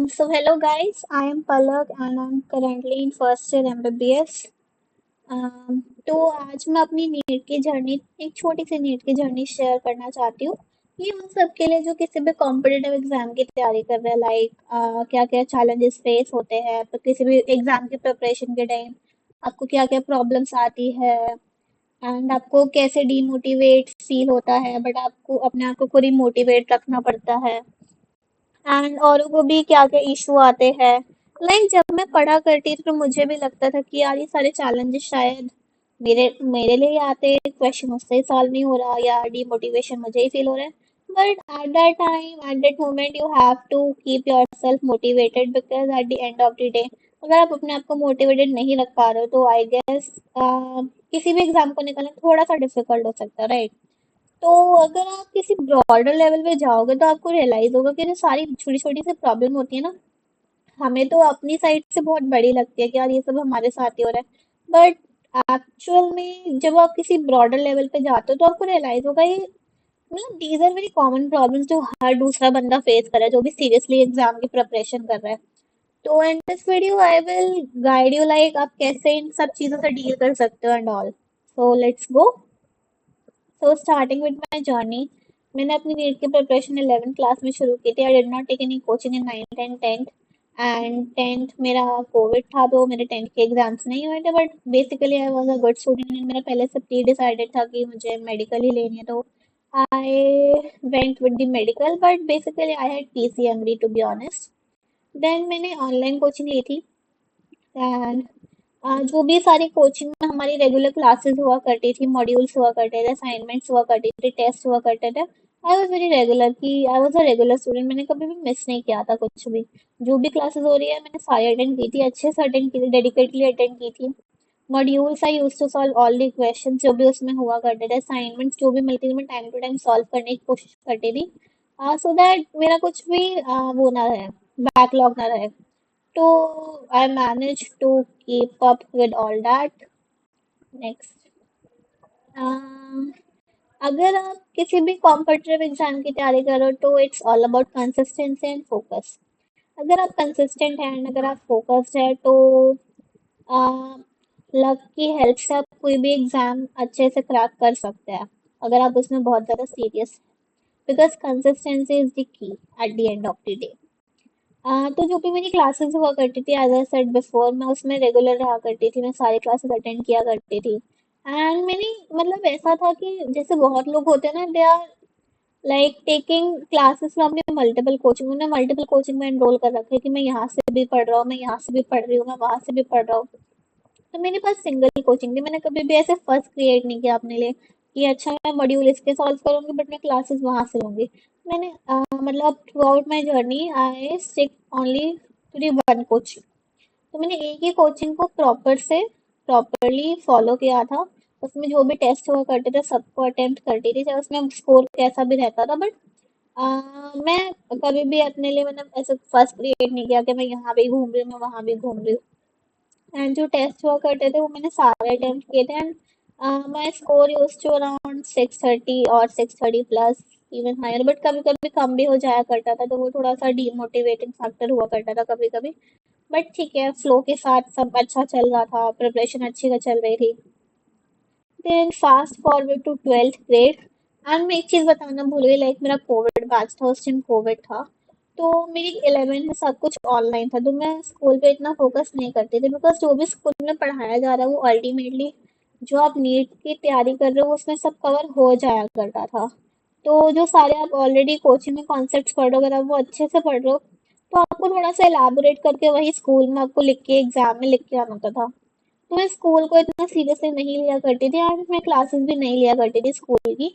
So hello guys, I am Palak and I'm currently in first year MBBS. तो आज मैं अपनी NEET की जर्नी एक छोटी सी नीट की जर्नी शेयर करना चाहती हूँ। ये उन सबके लिए जो किसी भी कॉम्पिटिटिव एग्जाम की तैयारी कर रहे हैं, लाइक क्या क्या चैलेंजेस फेस होते हैं तो किसी भी एग्जाम की प्रिपरेशन के टाइम आपको क्या क्या प्रॉब्लम्स आती है एंड आपको कैसे डीमोटिवेट फील होता है, बट आपको अपने आप को पूरी मोटिवेट रखना पड़ता है एंड औरों को भी क्या क्या इशू आते हैं। जब मैं पढ़ा करती थी तो मुझे भी लगता था कि यार ये सारे चैलेंजेस शायद मेरे मेरे लिए ही आते, क्वेश्चन मुझसे ही सॉल्व नहीं हो रहा या डिमोटिवेशन मुझे ही फील हो रहा है। But at that time at that moment you have to keep yourself motivated because at the end of the day अगर आप अपने आप को मोटिवेटेड नहीं रख पा रहे हो तो आई गेस किसी भी एग्जाम को निकालना थोड़ा सा डिफिकल्ट हो सकता है, राइट? तो अगर आप किसी ब्रॉडर लेवल पे जाओगे तो आपको रियलाइज होगा कि जो सारी छोटी छोटी सी प्रॉब्लम होती है ना, हमें तो अपनी साइड से बहुत बड़ी लगती है कि यार ये सब हमारे साथ ही हो रहा है, बट एक्चुअल में जब आप किसी ब्रॉडर लेवल पे जाते हो तो आपको रियलाइज होगा ये मतलब these are very common problems जो हर दूसरा बंदा फेस कर रहा है जो भी सीरियसली एग्जाम की प्रिपरेशन कर रहा है। तो in this video I will guide you like आप कैसे इन सब चीजों से डील कर सकते हो and all. So let's go. So starting with my journey, मैंने अपनी नीट की प्रिपरेशन 11th क्लास में शुरू की थी। I did not take any coaching in 9th and 10th। And 10th मेरा कोविड था तो मेरे 10th के एग्जाम्स नहीं हुए थे, but basically I was a good student and मेरा पहले से प्री डिसाइडेड था कि मुझे मेडिकल ही लेनी है, तो I went with the medical, but basically I had PCMB to be honest. Then मैंने ऑनलाइन कोचिंग ली थी एंड जो भी सारी कोचिंग में हमारी रेगुलर क्लासेस हुआ करती थी, मॉड्यूल्स हुआ करते थे, असाइनमेंट्स हुआ करती थी, टेस्ट हुआ करते थे। आई वॉज वेरी रेगुलर कि I was a regular student, मैंने कभी भी मिस नहीं किया था कुछ भी। जो भी क्लासेस हो रही है मैंने सारी अटेंड की थी, अच्छे से अटेंड की थी, डेडिकेटली अटेंड की थी। Modules I use to solve all the question जो भी उसमें हुआ करते थे, असाइनमेंट्स जो भी मिलती थी मैं टाइम टू टाइम सॉल्व करने की कोशिश करती थी, सो दैट मेरा कुछ भी वो ना रहे, बैकलॉग ना रहे। So I managed to keep up with all that. Next. अगर आप किसी भी कॉम्पिटिटिव एग्जाम की तैयारी करो तो it's all about consistency and focus. अगर आप कंसिस्टेंट हैं अगर आप फोकस्ड है तो लक की हेल्प से आप कोई भी एग्जाम अच्छे से क्रैक कर सकते हैं अगर आप उसमें बहुत ज़्यादा serious, because consistency is the की eight the end of the day. तो जो भी मेरी क्लासेस हुआ करती थी एज आई सेड बिफोर, मैं उसमें रेगुलर रहा करती थी, मैं सारी क्लासेस अटेंड किया करती थी। एंड मैंने मतलब ऐसा था कि जैसे बहुत लोग होते हैं ना, they are like taking classes from the multiple coaching, उन्होंने मल्टीपल कोचिंग में एनरोल कर रखा है कि मैं यहाँ से भी पढ़ रहा हूँ, मैं यहाँ से भी पढ़ रही हूँ, मैं वहाँ से भी पढ़ रहा हूँ। तो मेरे पास सिंगल कोचिंग थी, मैंने कभी भी ऐसे फर्स्ट क्रिएट नहीं किया अपने लिए कि अच्छा मैं मॉड्यूल इसके सॉल्व करूंगी बट मैं क्लासेस वहां से लूंगी। मैंने मतलब throughout my journey I stick only to the one coaching. तो मैंने एक ही कोचिंग को प्रॉपरली फॉलो किया था। उसमें जो भी टेस्ट हुआ करते थे सबको अटेम्प्ट करती थी, चाहे उसमें स्कोर कैसा भी रहता था, बट मैं कभी भी अपने लिए मैंने ऐसे फर्स्ट क्रिएट नहीं किया कि मैं यहाँ भी घूम रही हूँ, मैं वहाँ भी घूम रही हूँ। एंड जो टेस्ट हुआ करते थे वो मैंने सारे अटेम्प्ट किए थे and my score use to around 630 और 630 प्लस, इवन हायर, बट कभी कभी कम भी हो जाया करता था तो वो थोड़ा सा डीमोटिवेटिंग फैक्टर हुआ करता था कभी कभी। बट ठीक है, फ्लो के साथ सब अच्छा चल रहा था, प्रिपरेशन अच्छी का चल रही थी। Then fast forward to 12th grade and मैं एक चीज़ बताना भूल गई, लाइक मेरा कोविड बैच था, उस टाइम कोविड था, तो मेरी 11th में सब कुछ ऑनलाइन था, तो मैं स्कूल पे इतना फोकस नहीं करती थी बिकॉज जो भी स्कूल में पढ़ाया जा रहा है वो अल्टीमेटली जो आप नीट की तैयारी कर रहे हो उसमें सब कवर हो जाया करता था। तो जो सारे आप ऑलरेडी कोचिंग में कॉन्सेप्ट्स पढ़ रहे हो अगर आप वो अच्छे से पढ़ रहे हो तो आपको थोड़ा सा एलाबोरेट करके वही स्कूल में आपको लिख के एग्जाम में लिख के आना होता था। तो मैं स्कूल को इतना सीरियसली नहीं लिया करती थी एंड मैं क्लासेस भी नहीं लिया करती थी स्कूल की।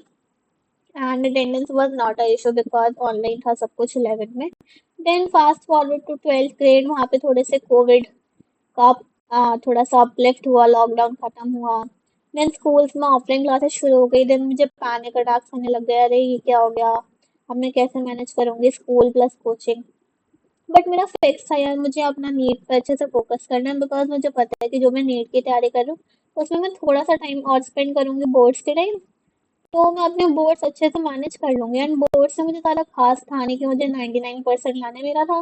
And attendance was not a issue because online था सब कुछ 11th में। Then fast forward to 12th grade, वहाँ पे थोड़े से कोविड का थोड़ा सा अपलिफ्ट हुआ, लॉकडाउन खत्म हुआ। देन स्कूल्स में ऑफलाइन क्लासेस शुरू हो गई, देन मुझे पैनिक अटैक्स होने लग गया, अरे ये क्या हो गया, अब मैं कैसे मैनेज करूंगी स्कूल प्लस कोचिंग। बट मेरा फिक्स था यार मुझे अपना नीट पर अच्छे से फोकस करना है बिकॉज मुझे पता है कि जो मैं नीट की तैयारी कर रही हूँ उसमें मैं थोड़ा सा टाइम और स्पेंड करूंगी बोर्ड्स के टाइम, तो मैं अपने बोर्ड्स अच्छे से मैनेज कर लूंगी। एंड बोर्ड से मुझे ज़्यादा खास था नहीं कि मुझे 99% लाने, मेरा था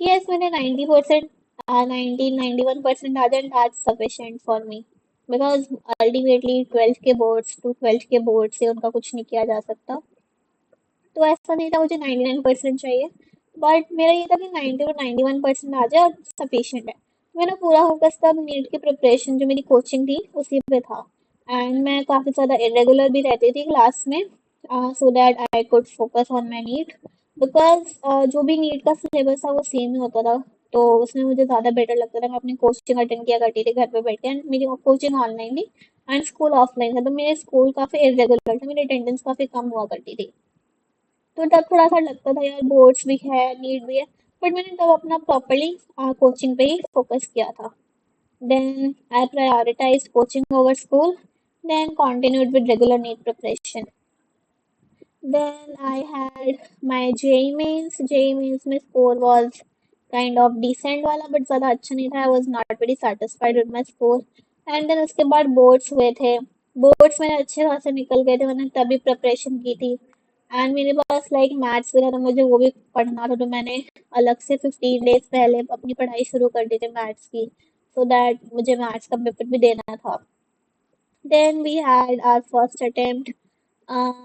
यस, मैंने 90%, 91% आ जाए, that's sufficient for me, because ultimately 12th के बोर्ड से उनका कुछ नहीं किया जा सकता। तो ऐसा नहीं था मुझे 99% चाहिए, बट मेरा ये था कि 90 और 91% आ जाए और सफिशिएंट है। मेरा पूरा फोकस तब नीट की प्रिपरेशन, जो मेरी कोचिंग थी उसी पे था। एंड मैं काफ़ी ज़्यादा इरेगुलर भी रहती थी क्लास में, so that I could focus on my NEET, because जो भी नीट का सिलेबस था वो सेम ही होता था। तो उसमें मुझे ज़्यादा बेटर लगता था। मैं अपनी कोचिंग अटेंड किया करती थी घर पे बैठ के, एंड मेरी कोचिंग ऑनलाइन थी एंड स्कूल ऑफलाइन था। तो मेरे स्कूल काफ़ी इरेगुलर था, मेरी अटेंडेंस काफ़ी कम हुआ करती थी। तो तब थोड़ा सा लगता था यार, बोर्ड्स भी है, नीट भी है, बट मैंने तब अपना प्रॉपरली कोचिंग पे ही फोकस किया था। Then I prioritise coaching over school, then continued with regular NEET preparation. Then I had my JEE mains. JEE mains में score was kind of decent वाला, but ज़्यादा अच्छा नहीं था. I was not very satisfied with my score. And then उसके बाद boards हुए थे. बोर्ड्स मेरे अच्छे खासे निकल गए थे, मैंने तभी प्रिपरेशन की थी। एंड मेरे पास लाइक मैथ्स वगैरह था, मुझे वो भी पढ़ना था, तो मैंने अलग से 15 डेज पहले अपनी पढ़ाई शुरू कर दी थी मैथ्स की, सो दैट मुझे मैथ्स का पेपर भी देना था। Then we had our first attempt,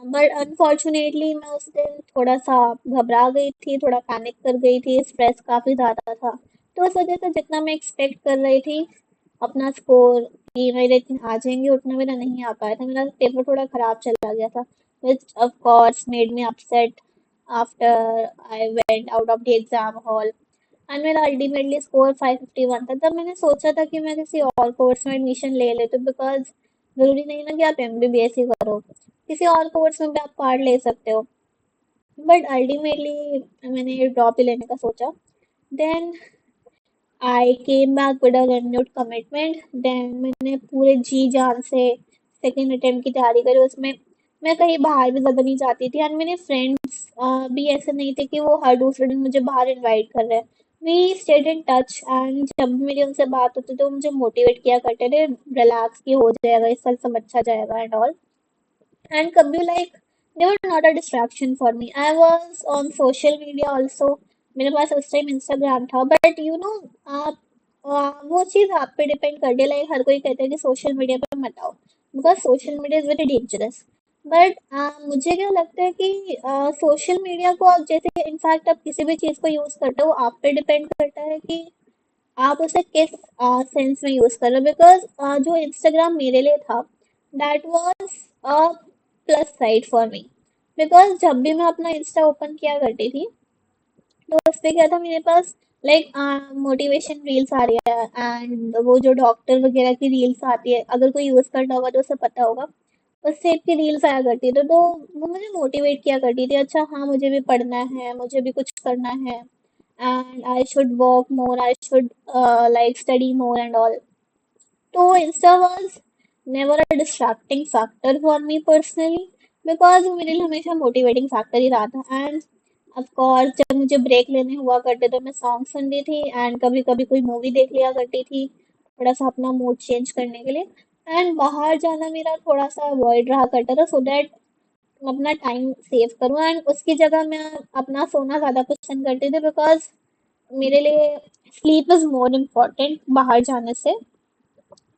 but unfortunately मैं उस दिन थोड़ा सा घबरा गई थी, थोड़ा पैनिक कर गई थी, स्ट्रेस काफ़ी ज़्यादा था। तो उस वजह से जितना मैं एक्सपेक्ट कर रही थी अपना स्कोर कि मेरे इतने आ जाएंगे, उतना मेरा नहीं आ पाया था। मेरा पेपर थोड़ा ख़राब चला गया था, which of course made me upset after I went out of the exam hall. And मेरा अल्टीमेटली स्कोर 551 था। तब मैंने सोचा था कि मैं किसी और कोर्स में एडमिशन ले लेती हूँ, बिकॉज ज़रूरी नहीं ना कि आप एमबीबीएस ही करो, किसी और कोर्स में भी आप पार्ट ले सकते हो। बट अल्टीमेटली मैंने ड्रॉप ही लेने का सोचा। Then I came back with a renewed commitment. Then मैंने पूरे जी जान से सेकेंड अटेम्प्ट की तैयारी करी। उसमें मैं कहीं बाहर भी ज़्यादा नहीं जाती थी, एंड मेरे फ्रेंड्स भी ऐसे नहीं थे कि वो हर दूसरे दिन मुझे बाहर इनवाइट कर रहे हैं। We stayed in touch, and जब भी मेरी उनसे बात होती तो मुझे मोटिवेट किया करते थे, रिलैक्स की हो जाएगा, इस साल सब अच्छा जाएगा and all. And Kabir, like, they were not a distraction for me. I was on social media also. मेरे पास उस टाइम इंस्टाग्राम था, बट यू नो आप वो चीज़ आप पे डिपेंड कर है। लाइक हर कोई कहता है कि सोशल मीडिया पे मत आओ, because social media is very dangerous. But मुझे क्या लगता है कि सोशल मीडिया को आप जैसे इनफैक्ट आप किसी भी चीज़ को यूज़ करते हो, आप पे डिपेंड करता है कि आप उसे किस सेंस में यूज कर रहे हो। बिकॉज जो इंस्टाग्राम मेरे लिए था, that was a plus side for me, because जब भी मैं अपना इंस्टा ओपन किया करती थी तो उस पे क्या था, मेरे पास लाइक मोटिवेशन रील्स आ रही है, एंड वो जो डॉक्टर वगैरह की रील्स आती है, अगर कोई यूज करता होगा तो उसे पता होगा, उस टाइप की रील्स आया करती थी। तो वो मुझे मोटिवेट किया करती थी, अच्छा हाँ मुझे भी पढ़ना है, मुझे भी कुछ करना है, and I should work more, I should like study more and all. So Insta was never a distracting factor for me personally, because वो मेरे लिए हमेशा मोटिवेटिंग फैक्टर ही रहा था। एंड ऑफ कोर्स जब मुझे ब्रेक लेने हुआ करते तो मैं सॉन्ग सुनती थी, एंड कभी कभी कोई मूवी देख लिया करती थी, थोड़ा सा अपना मूड चेंज करने के लिए। एंड बाहर जाना मेरा थोड़ा सा अवॉइड रहा करता था, सो दैट अपना टाइम सेव करूँ, एंड उसकी जगह मैं अपना सोना ज़्यादा पसंद करती थी, बिकॉज मेरे लिए स्लीप इज मोर इम्पोर्टेंट बाहर जाने से।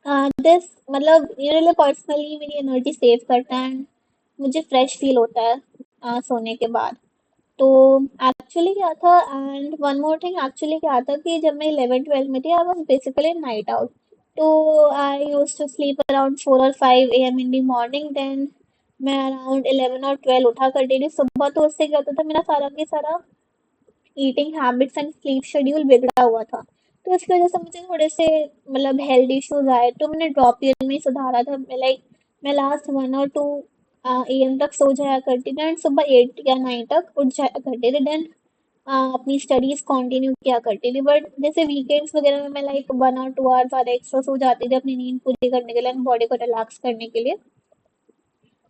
दिस मतलब मेरे लिए पर्सनली मेरी एनर्जी सेव करता है, एंड मुझे फ्रेश फील होता है सोने के बाद। तो एक्चुअली क्या था, and one more thing, actually क्या था कि जब मैं 11th 12th में थी, I was basically night out. तो I use to sleep around 4 और 5 AM in the morning. Then मैं अराउंड 11 और 12 उठा करती थी सुबह। तो उससे क्या होता था, मेरा सारा के सारा eating habits and sleep schedule बिगड़ा हुआ था। तो इसकी वजह से मुझे थोड़े से मतलब हेल्थ इश्यूज आए, तो मैंने ड्रॉप ईयर में ही सुधारा था। लाइक मैं लास्ट 1 और 2 AM तक सो जाया करती थी, एंड सुबह 8 या 9 तक उठ जाया करती थी। देन अपनी स्टडीज कंटिन्यू किया करती थी। बट जैसे वीकेंड्स वगैरह में मैं लाइक 1 और 2 आवर ज़्यादा एक्स्ट्रा सो जाती थी अपनी नींद पूरी करने के लिए, बॉडी को रिलैक्स करने के लिए।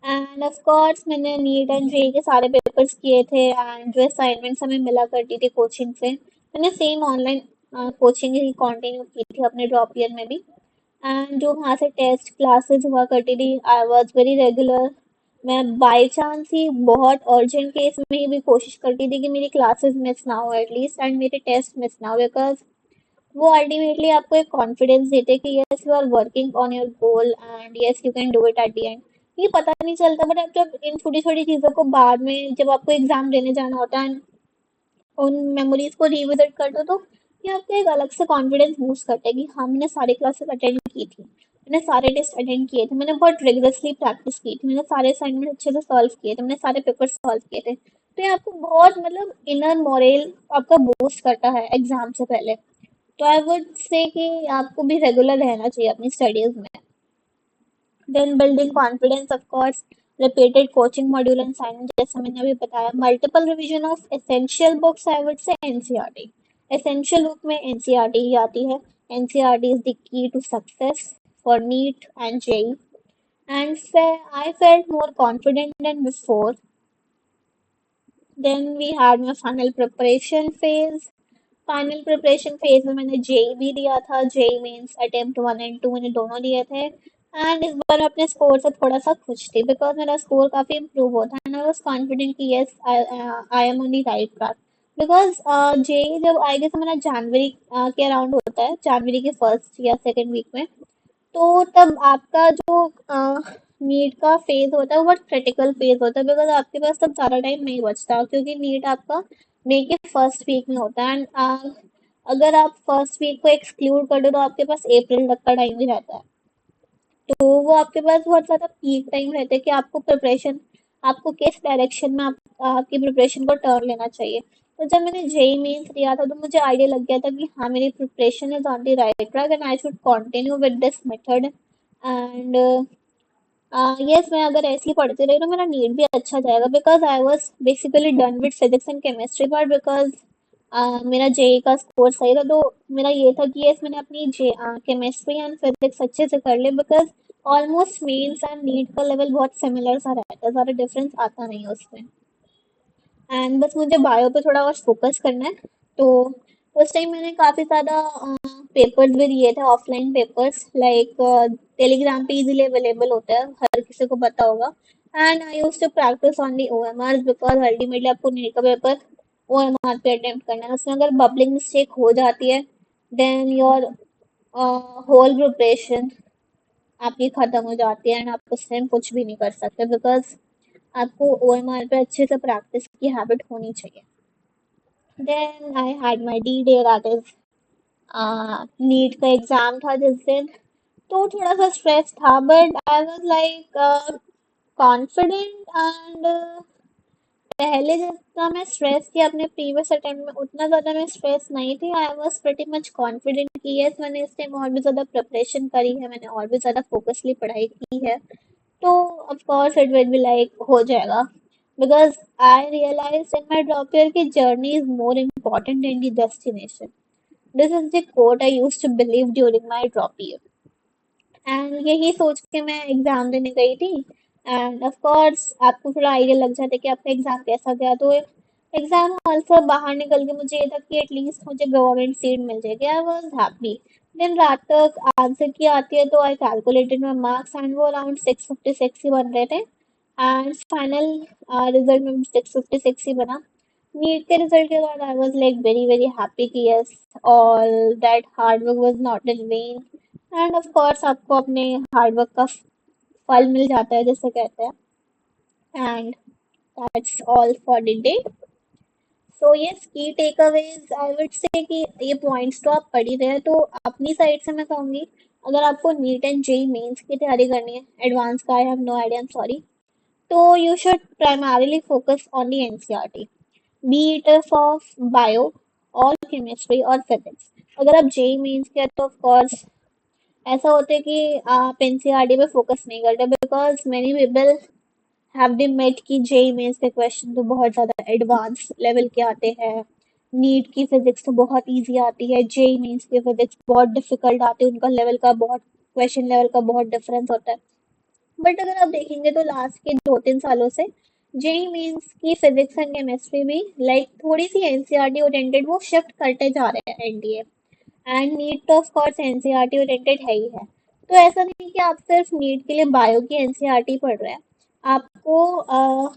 एंड ऑफ कोर्स मैंने नीट एंड जेई के सारे पेपर्स किए थे, एंड जो असाइनमेंट्स हमें मिला करती थी कोचिंग से, मैंने सेम ऑनलाइन कोचिंग ही कंटिन्यू की थी अपने ड्रॉप ईयर में भी। एंड जो वहाँ से टेस्ट क्लासेस हुआ करती थी, आई वॉज वेरी रेगुलर। मैं बाय चांस ही बहुत अर्जेंट केस में ही भी कोशिश करती थी कि मेरी क्लासेस मिस ना हो एटलीस्ट एंड मेरे टेस्ट मिस ना हो, बिकॉज वो अल्टीमेटली आपको एक कॉन्फिडेंस देते हैं कि yes you are working on your goal and yes you can do it at the end. ये पता नहीं चलता, बट आप जब इन छोटी छोटी चीजों को बाद में जब आपको एग्जाम देने जाना होता है उन मेमोरीज को रिविजिट करते हो, तो ये आपको एक अलग से कॉन्फिडेंस बूस्ट करता है कि हाँ मैंने सारी क्लासेस अटेंड की थी, मैंने सारे टेस्ट अटेंड किए थे, मैंने बहुत रिगरसली प्रैक्टिस की थी, मैंने सारे असाइनमेंट अच्छे से सॉल्व किए थे, मैंने सारे पेपर सॉल्व किए थे। तो ये आपको बहुत मतलब इनर मोरल आपका बूस्ट करता है एग्जाम से पहले। तो आई वुड से कि आपको भी रेगुलर रहना चाहिए अपनी स्टडीज में। Then building confidence of course, repeated coaching module and assignment, जैसे मैंने अभी बताया, multiple revision of essential books, I would say NCERT. Essential book में एनसीईआरटी ही आती है। NCERT is the key to success for NEET and JEE. And I felt more confident than before. Then we had my final preparation phase. Final preparation phase में मैंने JEE भी दिया था, JEE means attempt 1 and 2 मैंने दोनों दिए थे। And इस बार मैं अपने स्कोर से थोड़ा सा खुश थी बिकॉज मेरा स्कोर काफी इम्प्रूव होता है एंड आई वाज कॉन्फिडेंट कि yes I am on the right track. Because JEE जब आएगी तो मेरा जनवरी के अराउंड होता है, जनवरी के फर्स्ट या सेकेंड वीक में। तो तब आपका जो नीट का फेज होता है वो बहुत क्रिटिकल फेज होता है, बिकॉज आपके पास तब ज़्यादा टाइम नहीं बचता क्योंकि नीट आपका मई के फर्स्ट वीक में होता है। एंड अगर आप फर्स्ट वीक को एक्सक्लूड कर दो तो आपके पास अप्रैल तक का टाइम ही रहता है। तो वो आपके पास बहुत ज़्यादा पीक टाइम रहता है कि आपको प्रिपरेशन, आपको किस डायरेक्शन में आपकी प्रिपरेशन को टर्न लेना चाहिए। तो जब मैंने जेई मेंस दिया था तो मुझे आइडिया लग गया था कि हाँ मेरी preparation is on the right track and I should continue with this method. And yes, मैं अगर ऐसे ही पढ़ती रही तो मेरा नीट भी अच्छा जाएगा because I was basically done with physics and chemistry part. Because मेरा जेई का स्कोर सही था, तो मेरा ये था कि यस मैंने अपनी केमिस्ट्री एंड फिजिक्स अच्छे से कर ली, because almost Mains and NEET का लेवल बहुत सिमिलर सा रहता है, ज़्यादा डिफरेंस आता नहीं है उसमें। एंड बस मुझे बायो पे थोड़ा और फोकस करना है। तो उस टाइम मैंने काफ़ी ज़्यादा पेपर्स भी दिए थे, ऑफलाइन पेपर्स, लाइक टेलीग्राम पे इजीली अवेलेबल होता है, हर किसी को पता होगा। And I use to practice on the OMR because ultimately आपको नीट का पेपर ओएमआर पे अटेम्प्ट करना है। उसमें अगर बबलिंग मिस्टेक हो जाती है देन योर होल प्रिपरेशन आपकी खत्म हो जाती है एंड आप उस टाइम कुछ भी नहीं कर सकते, बिकॉज आपको ओएमआर पे अच्छे से प्रैक्टिस की हैबिट होनी चाहिए। Then I had my D day, that is NEET का एग्जाम था जिस दिन। तो थोड़ा सा स्ट्रेस था but I was like confident and पहले जितना मैं स्ट्रेस थी अपने प्रीवियस अटेम्प्ट में उतना ज़्यादा मैं स्ट्रेस नहीं थी। I was pretty much confident कि यस मैंने इस टाइम और भी ज़्यादा प्रिपरेशन करी है, मैंने और भी ज़्यादा फोकसली पढ़ाई की है, तो of course it will be like हो जाएगा। Because I realise in my drop year की journey is more important than the destination. This is the quote I use to believe during my drop year. And यही सोच के मैं exam देने गई थी। एंड ऑफ कोर्स आपको थोड़ा आइडिया लग जाता है कि आपका एग्जाम कैसा गया। तो एग्जाम हॉल से बाहर निकल के मुझे ये था कि एटलीस्ट मुझे गवर्नमेंट सीट मिल जाएगी, आई वॉज हैप्पी। देन रात तक आंसर की आती है तो I calculated my marks and वो अराउंड 656 ही बन रहे थे। एंड फाइनल रिजल्ट में 656 ही बना। नीट के रिजल्ट के बाद I was like very very happy कि yes all that hard work was not in vain. And of course आपको अपने हार्डवर्क का फल मिल जाता है जैसे कहते हैं। And that's all for the day. So yes, key takeaways I would say कि ये पॉइंट्स तो आप पढ़ ही रहे हैं, तो अपनी साइड से मैं कहूँगी अगर आपको नीट एंड जेई मेंस की तैयारी करनी है, एडवांस का I have no idea, I am sorry, तो you should primarily focus on the NCERT, be it of bio और केमिस्ट्री और फिजिक्स। अगर आप जेई मेंस के तो ऑफ कोर्स ऐसा होता है कि आप एनसीईआरटी पे फोकस नहीं करते, because many people have the mate की जेई मेंस के क्वेश्चन तो बहुत ज़्यादा एडवांस लेवल के आते हैं। नीट की फिजिक्स तो बहुत इजी आती है, जेई मेंस की फिजिक्स बहुत डिफिकल्ट आती है, उनका लेवल का बहुत क्वेश्चन लेवल का बहुत डिफरेंस होता है। बट अगर आप देखेंगे तो लास्ट के 2-3 सालों से जेई मेंस की फिजिक्स एंड केमिस्ट्री भी लाइक थोड़ी सी एनसीईआरटी ओरिएंटेड वो शिफ्ट करते जा रहे हैं एनडीए। एंड नीट तो ऑफ कोर्स एनसीईआरटी ओरिएंटेड है ही है। तो ऐसा नहीं कि आप सिर्फ नीट के लिए बायो की एनसीईआरटी पढ़ रहे हैं, आपको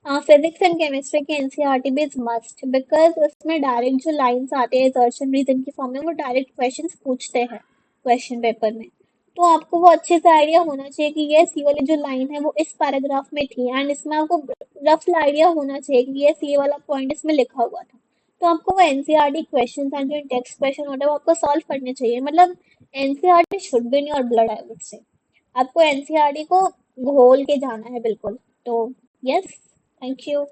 फिजिक्स एंड केमिस्ट्री की एनसीईआरटी भी इज मस्ट, बिकॉज उसमें डायरेक्ट जो लाइंस आते हैं सर्च एंड रीजन की फॉर्म में, वो डायरेक्ट क्वेश्चंस पूछते हैं क्वेश्चन पेपर में। तो आपको वो अच्छे से आइडिया होना चाहिए कि ये वाली जो लाइन है वो इस पैराग्राफ में थी, एंड इसमें आपको रफ आइडिया होना चाहिए कि ये वाला पॉइंट इसमें लिखा हुआ था। तो आपको वो एनसीईआरटी क्वेश्चन एंड जो टेक्स्ट क्वेश्चन होता है वो आपको सॉल्व करने चाहिए। मतलब NCERT should be in your blood, I would से। आपको एनसीईआरटी को घोल के जाना है बिल्कुल। तो यस, थैंक यू।